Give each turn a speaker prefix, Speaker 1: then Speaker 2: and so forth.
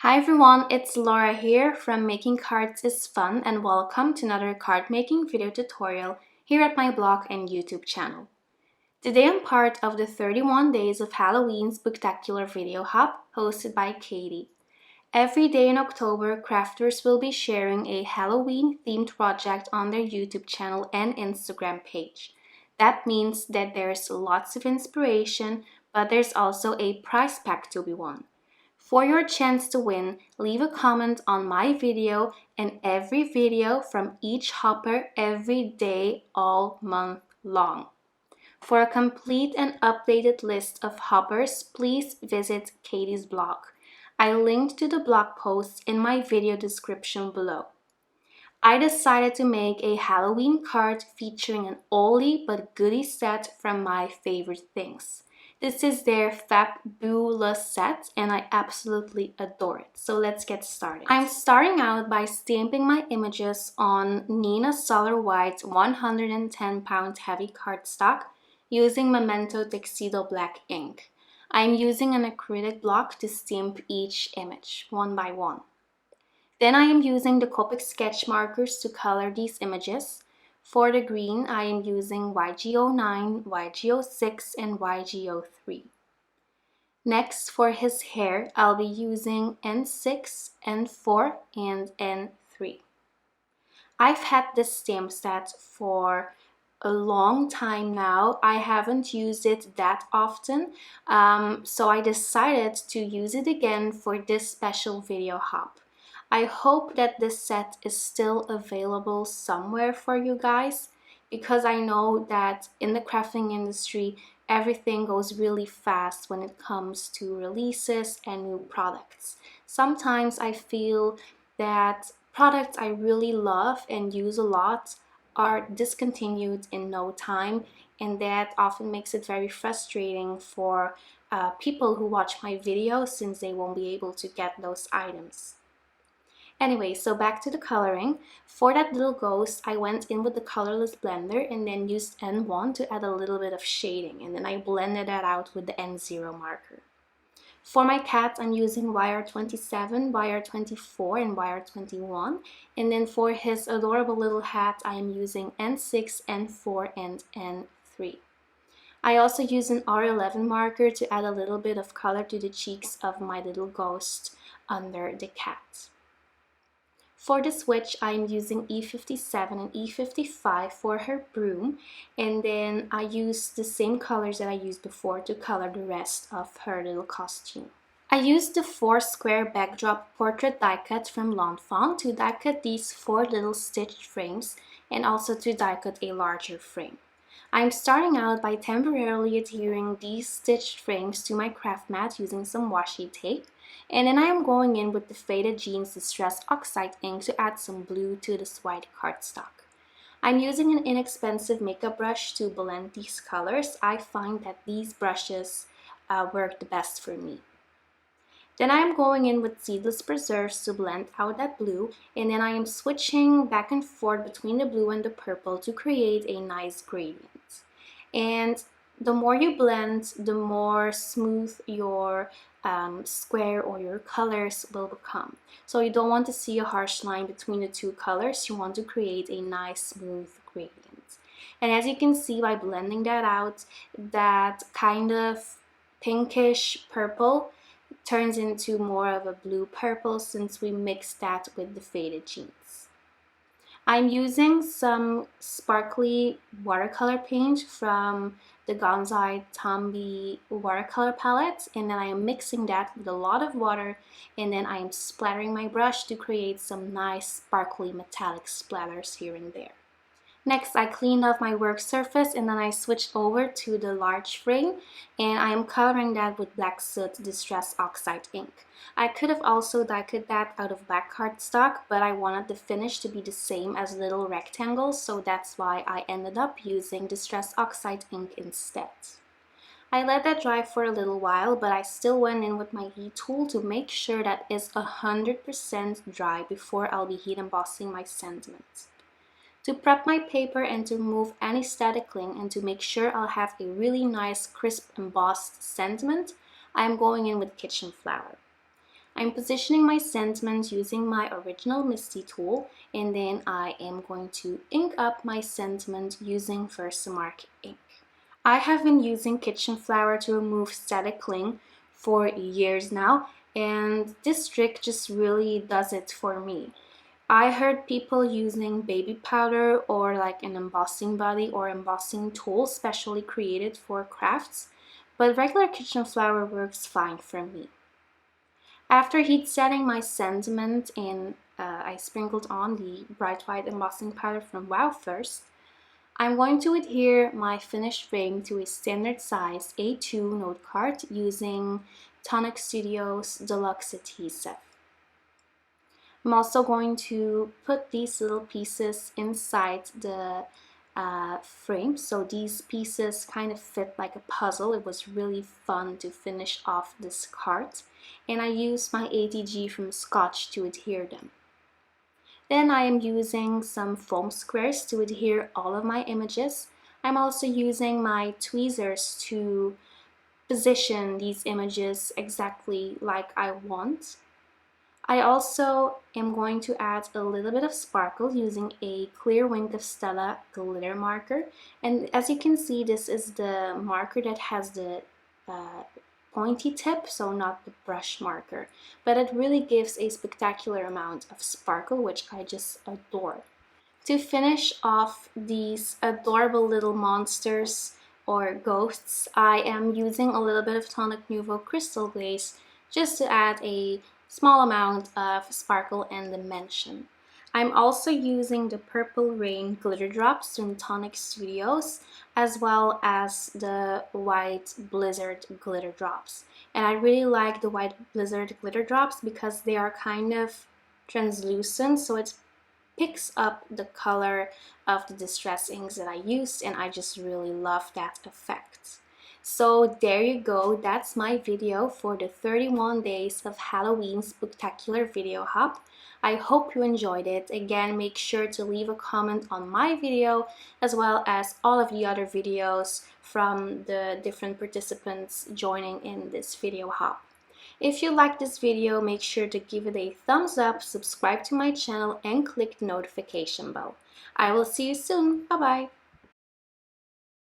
Speaker 1: Hi everyone, it's Laura here from Making Cards is Fun and welcome to another card making video tutorial here at my blog and YouTube channel. Today I'm part of the 31 Days of Halloween Spooktacular video hub hosted by Katie. Every day in October, crafters will be sharing a Halloween themed project on their YouTube channel and Instagram page. That means that there's lots of inspiration, but there's also a prize pack to be won. For your chance to win, leave a comment on my video and every video from each hopper every day all month long. For a complete and updated list of hoppers, please visit Katie's blog. I linked to the blog post in my video description below. I decided to make a Halloween card featuring an oldie but goodie set from my favorite things. This is their Fab-boo-lous Set and I absolutely adore it. So let's get started. I'm starting out by stamping my images on Nina Solar White 110 pound heavy cardstock using Memento Tuxedo Black ink. I'm using an acrylic block to stamp each image one by one. Then I am using the Copic sketch markers to color these images. For the green, I am using YG09, YG06, and YG03. Next, for his hair, I'll be using N6, N4, and N3. I've had this stamp set for a long time now. I haven't used it that often, so I decided to use it again for this special video hub. I hope that this set is still available somewhere for you guys, because I know that in the crafting industry, everything goes really fast when it comes to releases and new products. Sometimes I feel that products I really love and use a lot are discontinued in no time, and that often makes it very frustrating for people who watch my videos since they won't be able to get those items. Anyway, so back to the coloring. For that little ghost, I went in with the colorless blender and then used N1 to add a little bit of shading, and then I blended that out with the N0 marker. For my cat, I'm using YR27, YR24, and YR21, and then for his adorable little hat, I am using N6, N4, and N3. I also use an R11 marker to add a little bit of color to the cheeks of my little ghost under the cat. For the switch, I'm using E57 and E55 for her broom, and then I use the same colors that I used before to color the rest of her little costume. I used the Foursquare backdrop portrait die cut from Fawn to die cut these 4 little stitched frames and also to die cut a larger frame. I'm starting out by temporarily adhering these stitched frames to my craft mat using some washi tape, and then I am going in with the Faded Jeans Distress Oxide ink to add some blue to this white cardstock. I'm using an inexpensive makeup brush to blend these colors. I find that these brushes work the best for me. Then I am going in with Seedless Preserves to blend out that blue, and then I am switching back and forth between the blue and the purple to create a nice gradient. And the more you blend, the more smooth your square or your colors will become. So you don't want to see a harsh line between the two colors. You want to create a nice smooth gradient. And as you can see by blending that out, that kind of pinkish purple turns into more of a blue purple since we mixed that with the Faded Jeans. I'm using some sparkly watercolor paint from the Gansai Tambi watercolor palette, and then I am mixing that with a lot of water, and then I am splattering my brush to create some nice sparkly metallic splatters here and there. Next, I cleaned off my work surface and then I switched over to the large frame, and I am coloring that with Black Soot Distress Oxide ink. I could have also die cut that out of black cardstock, but I wanted the finish to be the same as little rectangles, so that's why I ended up using Distress Oxide ink instead. I let that dry for a little while, but I still went in with my heat tool to make sure that it's 100% dry before I'll be heat embossing my sentiment. To prep my paper and to remove any static cling and to make sure I'll have a really nice crisp embossed sentiment, I am going in with kitchen flour. I'm positioning my sentiment using my original Misty tool, and then I am going to ink up my sentiment using Versamark ink. I have been using kitchen flour to remove static cling for years now, and this trick just really does it for me. I heard people using baby powder or like an embossing body or embossing tool specially created for crafts, but regular kitchen flour works fine for me. After heat setting my sentiment and I sprinkled on the bright white embossing powder from Wow first, I'm going to adhere my finished frame to a standard size A2 note card using Tonic Studio's Deluxe Adhesive. I'm also going to put these little pieces inside the frame, so these pieces kind of fit like a puzzle. It was really fun to finish off this card, and I used my ATG from Scotch to adhere them. Then I am using some foam squares to adhere all of my images. I'm also using my tweezers to position these images exactly like I want. I also am going to add a little bit of sparkle using a clear wink of Stella glitter marker. And as you can see, this is the marker that has the pointy tip, so not the brush marker. But it really gives a spectacular amount of sparkle, which I just adore. To finish off these adorable little monsters or ghosts, I am using a little bit of Tonic Nuvo Crystal Glaze just to add a small amount of sparkle and dimension. I'm also using the Purple Rain glitter drops from Tonic Studios, as well as the White Blizzard glitter drops. And I really like the White Blizzard glitter drops because they are kind of translucent, so it picks up the color of the distress inks that I used, and I just really love that effect. So there you go, that's my video for the 31 days of Halloween Spooktacular video hop. I hope you enjoyed it. Again, make sure to leave a comment on my video as well as all of the other videos from the different participants joining in this video hop. If you like this video, make sure to give it a thumbs up, subscribe to my channel, and click the notification bell. I will see you soon. Bye bye.